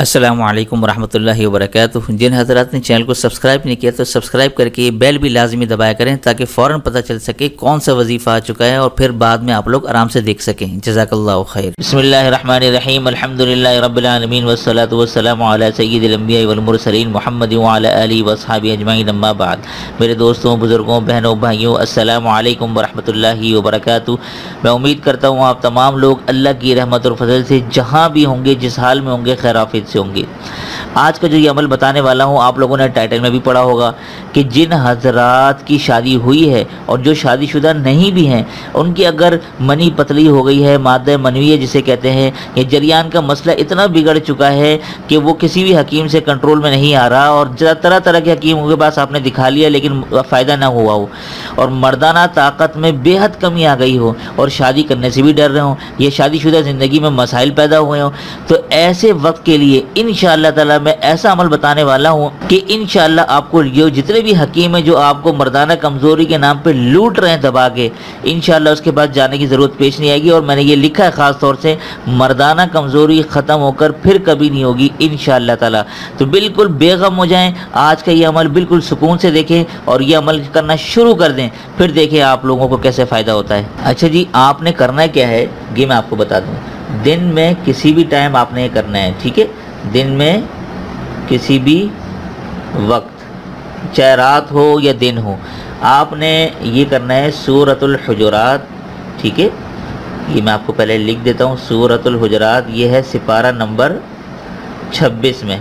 अस्सलामु अलैकुम वरहमतुल्लाहि वबरकातुहू। जिन हज़रात ने चैनल को सब्सक्राइब नहीं किया तो सब्सक्राइब करके बेल भी लाजमी दबाया करें ताकि फ़ौरन पता चल सके कौन सा वजीफ़ा आ चुका है और फिर बाद में आप लोग आराम से देख सकें। जज़ाकल्लाह ओ खैर। बिस्मिल्लाहिर्रहमानिर्रहीम, अल्हम्दुलिल्लाहि रब्बिल आलमीन वस्सलातु वस्सलामु अला सय्यिदिल अंबिया वल मुरसलीन मुहम्मद व अला आलिहि व अस्हाबिहि अजमईन, अम्मा बाद। मेरे दोस्तों, बुज़ुर्गों, बहनों, भाइयों, अस्सलामु अलैकुम वरहमतुल्लाहि वबरकातुहू। मैं उम्मीद करता हूँ आप तमाम लोग अल्लाह की रहमत और फजल से जहाँ भी होंगे, जिस हाल में होंगे, खैर आफियत से होंगे। आज का जो ये अमल बताने वाला हूँ, आप लोगों ने टाइटल में भी पढ़ा होगा कि जिन हजरात की शादी हुई है और जो शादीशुदा नहीं भी हैं, उनकी अगर मनी पतली हो गई है, मादा मनवी जिसे कहते हैं, ये जरियान का मसला इतना बिगड़ चुका है कि वो किसी भी हकीम से कंट्रोल में नहीं आ रहा और तरह तरह के हकीमों के पास आपने दिखा लिया लेकिन फ़ायदा ना हुआ हो, और मर्दाना ताकत में बेहद कमी आ गई हो और शादी करने से भी डर रहे हो, ये शादीशुदा ज़िंदगी में मसाइल पैदा हुए हों, तो ऐसे वक्त के लिए इंशाअल्लाह ताला मैं ऐसा अमल बताने वाला हूँ कि इंशाअल्लाह आपको ये जितने भी हकीम हैं जो आपको मर्दाना कमज़ोरी के नाम पे लूट रहे हैं दबा के, इंशाअल्लाह उसके पास जाने की ज़रूरत पेश नहीं आएगी। और मैंने ये लिखा है ख़ास तौर से, मर्दाना कमज़ोरी ख़त्म होकर फिर कभी नहीं होगी इंशाअल्लाह ताला। तो बिल्कुल बेगम हो जाएं, आज का ये अमल बिल्कुल सुकून से देखें और ये अमल करना शुरू कर दें, फिर देखें आप लोगों को कैसे फ़ायदा होता है। अच्छा जी, आपने करना क्या है ये मैं आपको बता दूँ। दिन में किसी भी टाइम आपने ये करना है, ठीक है? दिन में किसी भी वक्त, चाहे रात हो या दिन हो, आपने ये करना है सूरतुल हुजुरात, ठीक है? ये मैं आपको पहले लिख देता हूँ। सूरतुल हुजुरात ये है सिपारा नंबर 26 में,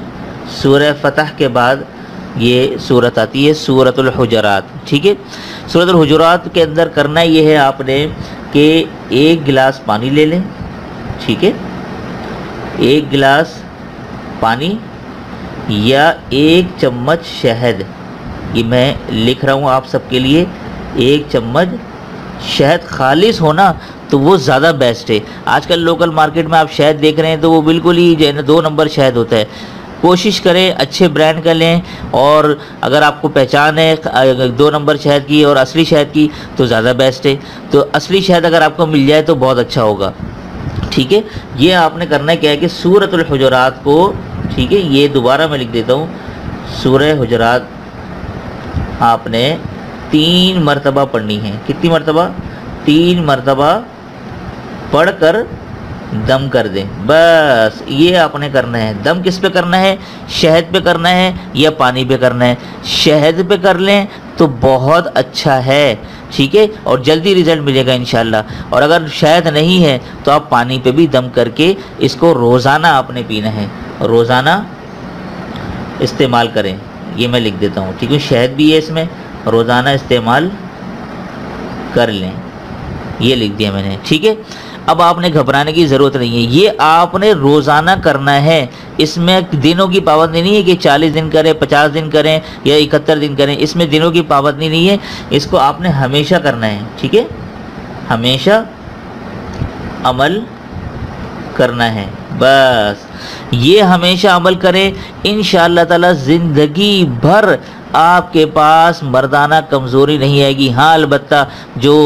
सूरह फतह के बाद ये सूरत आती है सूरतुल हुजुरात, ठीक है? सूरतुल हुजुरात के अंदर करना ये है आपने कि एक गिलास पानी ले लें, ठीक है? एक गिलास पानी या एक चम्मच शहद, ये मैं लिख रहा हूँ आप सबके लिए, एक चम्मच शहद खालिस होना तो वो ज़्यादा बेस्ट है। आजकल लोकल मार्केट में आप शहद देख रहे हैं तो वो बिल्कुल ही जो है ना 2 नंबर शहद होता है। कोशिश करें अच्छे ब्रांड का लें, और अगर आपको पहचान है 2 नंबर शहद की और असली शहद की तो ज़्यादा बेस्ट है। तो असली शहद अगर आपको मिल जाए तो बहुत अच्छा होगा, ठीक है? ये आपने करना क्या है कि सूरतुल हुजुरात को, ठीक है, ये दोबारा मैं लिख देता हूँ, सूरह हुजुरात आपने 3 मरतबा पढ़नी है। कितनी मरतबा? 3 मरतबा पढ़कर दम कर दें, बस ये आपने करना है। दम किस पे करना है? शहद पे करना है या पानी पे करना है? शहद पे कर लें तो बहुत अच्छा है, ठीक है? और जल्दी रिज़ल्ट मिलेगा इंशाअल्लाह। और अगर शहद नहीं है तो आप पानी पे भी दम करके इसको रोज़ाना आपने पीना है, रोज़ाना इस्तेमाल करें। ये मैं लिख देता हूँ, ठीक है? शहद भी है इसमें, रोज़ाना इस्तेमाल कर लें, ये लिख दिया मैंने, ठीक है? अब आपने घबराने की ज़रूरत नहीं है, ये आपने रोज़ाना करना है। इसमें दिनों की पाबंदी नहीं है कि 40 दिन करें, 50 दिन करें या 71 दिन करें, इसमें दिनों की पाबंदी नहीं है। इसको आपने हमेशा करना है, ठीक है? हमेशा अमल करना है, बस ये हमेशा अमल करें, इंशाअल्लाह ताला ज़िंदगी भर आपके पास मर्दाना कमज़ोरी नहीं आएगी। हाँ, अलबत्ता जो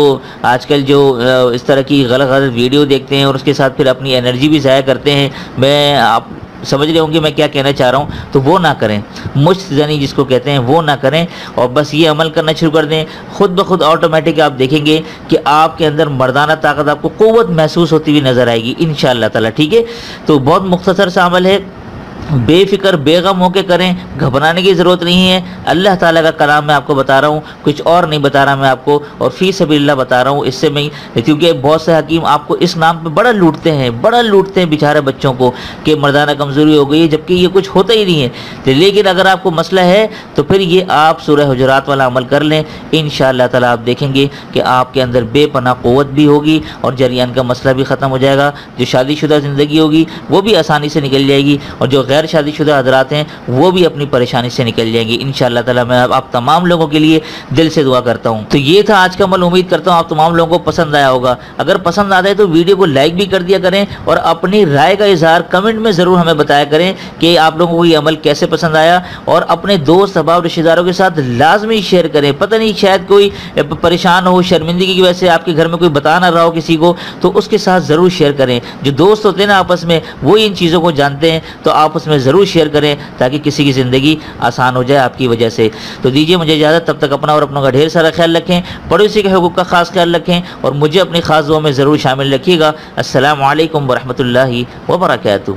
आजकल जो इस तरह की गलत वीडियो देखते हैं और उसके साथ फिर अपनी एनर्जी भी ज़ाया करते हैं, मैं आप समझ रहे होंगे मैं क्या कहना चाह रहा हूँ, तो वो ना करें। मुश्त ज़नी जिसको कहते हैं वो ना करें, और बस ये अमल करना शुरू कर दें। खुद ब खुद ऑटोमेटिक आप देखेंगे कि आपके अंदर मर्दाना ताकत, आपको क़ुव्वत महसूस होती हुई नज़र आएगी इंशाअल्लाह ताला, ठीक है? तो बहुत मुख्तसर सा अमल है, बेफिक्र बेगम होकर करें, घबराने की ज़रूरत नहीं है। अल्लाह ताला का कलाम मैं आपको बता रहा हूँ, कुछ और नहीं बता रहा मैं आपको, और फ़ी सबीलिल्लाह बता रहा हूँ। इससे मैं, क्योंकि बहुत से हकीम आपको इस नाम पे बड़ा लूटते हैं बेचारे बच्चों को कि मर्दाना कमज़ोरी हो गई है, जबकि ये कुछ होता ही नहीं है। तो लेकिन अगर आपको मसला है तो फिर ये आप सूरह हुजुरात वाला अमल कर लें, इंशाअल्लाह ताला आप देखेंगे कि आपके अंदर बेपनाह क़ुव्वत भी होगी और जरियान का मसला भी ख़त्म हो जाएगा। जो शादीशुदा ज़िंदगी होगी वो भी आसानी से निकल जाएगी, और जो गैर शादीशुदा हज़रात हैं वो भी अपनी परेशानी से निकल जाएंगे इंशाअल्लाह ताला। मैं आप तमाम लोगों के लिए दिल से दुआ करता हूँ। तो ये था आज का अमल, उम्मीद करता हूँ आप तमाम लोगों को पसंद आया होगा। अगर पसंद आता है तो वीडियो को लाइक भी कर दिया करें और अपनी राय का इजहार कमेंट में ज़रूर हमें बताया करें कि आप लोगों को ये अमल कैसे पसंद आया, और अपने दोस्त अहबाब रिश्तेदारों के साथ लाजमी शेयर करें। पता नहीं शायद कोई परेशान हो, शर्मिंदगी की वजह से आपके घर में कोई बता ना रहा हो किसी को, तो उसके साथ ज़रूर शेयर करें। जो दोस्त होते हैं ना आपस में, वो इन चीज़ों को जानते हैं, तो आप آپس میں ضرور شیئر کریں تاکہ کسی کی زندگی آسان ہو جائے آپ کی وجہ سے۔ تو دیجیے مجھے اجازت، تب تک اپنا اور اپنوں کا ڈھیر سارا خیال رکھیں، پڑوسی کے حقوق کا خاص خیال رکھیں، اور مجھے اپنی خاص دعا میں ضرور شامل رکھیے گا۔ السلام علیکم ورحمۃ اللہ وبرکاتہ۔